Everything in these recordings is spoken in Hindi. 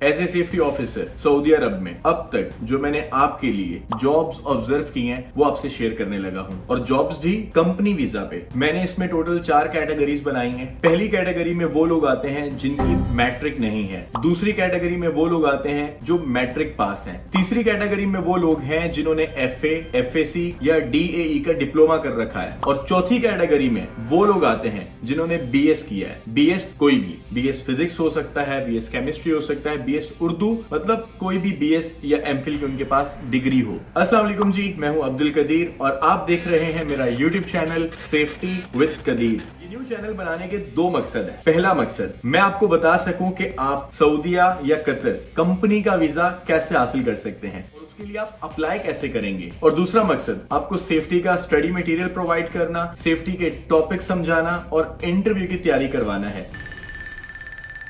As a safety officer Saudi Arab में अब तक जो मैंने आपके लिए जॉब्स ऑब्जर्व की हैं वो आपसे शेयर करने लगा हूं, और जॉब्स भी कंपनी वीजा पे। मैंने इसमें टोटल 4 कैटेगरीज बनाई हैं। पहली कैटेगरी में वो लोग आते हैं जिनकी मैट्रिक नहीं है, दूसरी कैटेगरी में वो लोग आते हैं जो मैट्रिक पास हैं, तीसरी कैटेगरी में वो लोग हैं जिन्होंने FA, FAC या DAE का डिप्लोमा कर रखा है, और चौथी कैटेगरी में वो लोग आते हैं जिन्होंने BS किया है। BS कोई भी, BS फिजिक्स हो सकता है, BS केमिस्ट्री हो सकता है, BS उर्दू, मतलब कोई भी BS या MPhil की उनके पास डिग्री हो। अस्सलाम वालेकुम जी, मैं हूं अब्दुल कदीर और आप देख रहे हैं मेरा YouTube channel safety with Qadir. New channel बनाने के 2 मकसद हैं। पहला मकसद, मैं आपको बता सकूं कि आप सऊदीया या कतर कंपनी का वीजा कैसे हासिल कर सकते हैं और उसके लिए आप अप्लाई कैसे करेंगे, और दूसरा मकसद, आपको सेफ्टी का स्टडी मटेरियल प्रोवाइड करना, सेफ्टी के टॉपिक समझाना और इंटरव्यू की तैयारी करवाना है।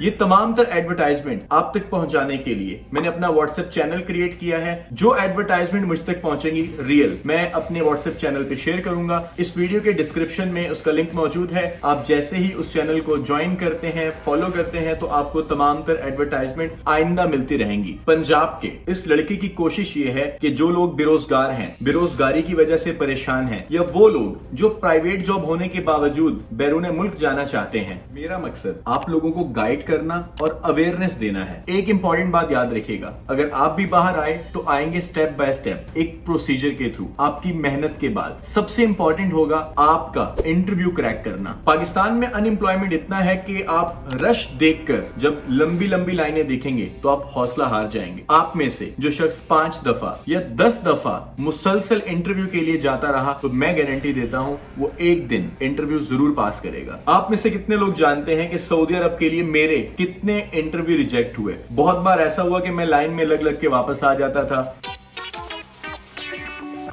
ये तमाम तर एडवर्टाइजमेंट आप तक पहुंचाने के लिए मैंने अपना व्हाट्सएप चैनल क्रिएट किया है। जो एडवर्टाइजमेंट मुझ तक पहुंचेंगी रियल, मैं अपने व्हाट्सएप चैनल पे शेयर करूंगा। इस वीडियो के डिस्क्रिप्शन में उसका लिंक मौजूद है। आप जैसे ही उस चैनल को ज्वाइन करते हैं, फॉलो करते हैं, तो आपको तमाम तर एडवर्टाइजमेंट आइंदा मिलती रहेंगी। पंजाब के इस लड़के की कोशिश ये है कि जो लोग बेरोजगार हैं, बेरोजगारी की वजह से परेशान हैं, या वो लोग जो प्राइवेट जॉब होने के बावजूद बैरून मुल्क जाना चाहते हैं, मेरा मकसद आप लोगों को गाइड करना और अवेयरनेस देना है। एक इंपॉर्टेंट बात याद रखिएगा, अगर आप भी बाहर आए तो आएंगे स्टेप बाय स्टेप, एक प्रोसीजर के थ्रू, आपकी मेहनत के बाद। सबसे इंपॉर्टेंट होगा आपका इंटरव्यू क्रैक करना। पाकिस्तान में अनएम्प्लॉयमेंट इतना है कि आप रश देखकर जब लंबी लंबी लाइनें देखेंगे तो आप हौसला हार जाएंगे। आप में से जो शख्स 5 दफा या 10 दफा मुसलसल इंटरव्यू के लिए जाता रहा, तो मैं गारंटी देता हूं वो एक दिन इंटरव्यू जरूर पास करेगा। आप में से कितने लोग जानते हैं कि सऊदी अरब के लिए मेरे कितने इंटरव्यू रिजेक्ट हुए? बहुत बार ऐसा हुआ कि मैं लाइन में लग लग के वापस आ जाता था।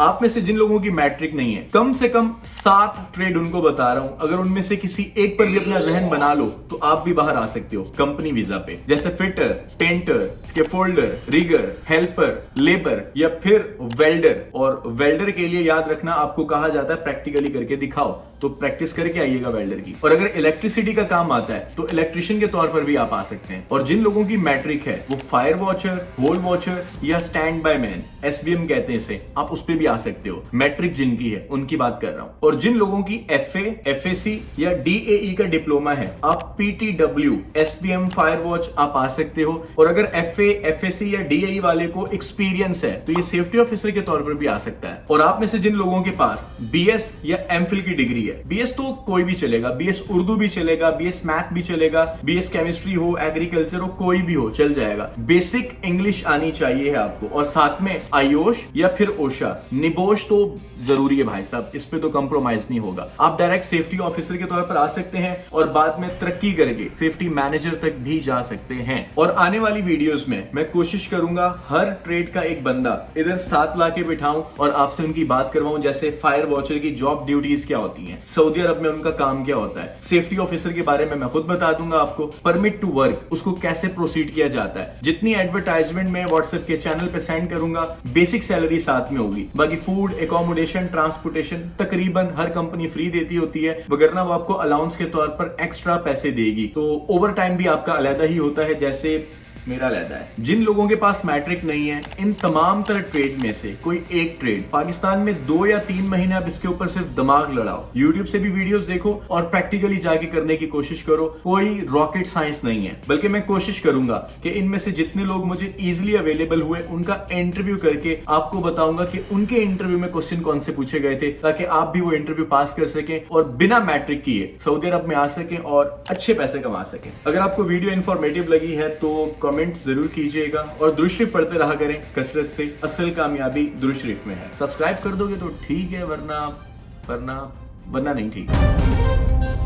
आप में से जिन लोगों की मैट्रिक नहीं है, कम से कम 7 ट्रेड उनको बता रहा हूं, अगर उनमें से किसी एक पर भी अपना जहन बना लो तो आप भी बाहर आ सकते हो कंपनी वीजा पे। जैसे fitter, painter, scaffolder, rigger, helper, labour या फिर वेल्डर। और वेल्डर के लिए याद रखना, आपको कहा जाता है प्रैक्टिकली करके दिखाओ, तो प्रैक्टिस करके आइएगा वेल्डर की। और अगर इलेक्ट्रिसिटी का काम आता है तो इलेक्ट्रिशियन के तौर पर भी आप आ सकते हैं। और जिन लोगों की मैट्रिक है वो फायर वॉचर, होल वॉचर या स्टैंड बाय मैन, SBM कहते हैं इसे, आप उस पर भी आ सकते हो। मैट्रिक जिनकी है उनकी बात कर रहा हूं। और जिन लोगों की FA, FAC या DAE का डिप्लोमा है, आप PTW, SBM, फायर वॉच आप आ सकते हो। और अगर FA, FAC या DAE वाले को एक्सपीरियंस है तो ये सेफ्टी ऑफिसर के तौर पर भी आ सकता है। और आप में से जिन लोगों के पास BS या MPhil की डिग्री है, BS तो कोई भी चलेगा, BS उर्दू भी चलेगा, BS मैथ भी चलेगा, BS केमिस्ट्री हो, एग्रीकल्चर हो, कोई भी हो, चल जाएगा। बेसिक इंग्लिश आनी चाहिए है आपको, और साथ में आयोश या फिर ओशा, निबोश तो जरूरी है भाई साहब, इस पे तो कंप्रोमाइज नहीं होगा। आप डायरेक्ट सेफ्टी ऑफिसर के तौर पर आ सकते हैं और बाद में तरक्की करके सेफ्टी मैनेजर तक भी जा सकते हैं। और आने वाली वीडियोस में मैं कोशिश करूंगा हर ट्रेड का एक बंदा इधर साथ ला के बिठाऊं और आपसे उनकी बात करवाऊं। जैसे फायर वॉचर की जॉब ड्यूटीज क्या होती हैं, सऊदी अरब में उनका काम क्या होता है, सेफ्टी ऑफिसर के बारे में मैं खुद बता दूंगा आपको, परमिट टू वर्क उसको कैसे प्रोसीड किया जाता है। जितनी एडवर्टाइजमेंट मैं व्हाट्सएप के चैनल पे सेंड करूंगा, बेसिक सैलरी साथ में होगी, बाकी फूड, एकोमोडेशन, ट्रांसपोर्टेशन तकरीबन हर कंपनी फ्री देती होती है, वगरना वो आपको अलाउंस के तौर पर एक्स्ट्रा पैसे देगी। तो ओवर टाइम भी आपका अलग ही होता है, जैसे मेरा अलहदा है। जिन लोगों के पास मैट्रिक नहीं है, इन तमाम तरह ट्रेड में से कोई एक ट्रेड पाकिस्तान में 2 या 3 महीने आप इसके ऊपर सिर्फ दिमाग लड़ाओ, यूट्यूब से भी वीडियोस देखो और प्रैक्टिकली जाके करने की कोशिश करो। कोई रॉकेट साइंस नहीं है, बल्कि मैं कोशिश करूंगा कि इनमें से जितने लोग मुझे इजिली अवेलेबल हुए उनका इंटरव्यू करके आपको बताऊंगा कि उनके इंटरव्यू में क्वेश्चन कौन से पूछे गए थे, ताकि आप भी वो इंटरव्यू पास कर सकें और बिना मैट्रिक किए सऊदी अरब में आ सकें और अच्छे पैसे कमा सकें। अगर आपको वीडियो इंफॉर्मेटिव लगी है तो कमेंट जरूर कीजिएगा और दुरूद शरीफ पढ़ते रहा करें कसरत से। असल कामयाबी दुरूद शरीफ में है। सब्सक्राइब कर दोगे तो ठीक है, वरना नहीं ठीक है।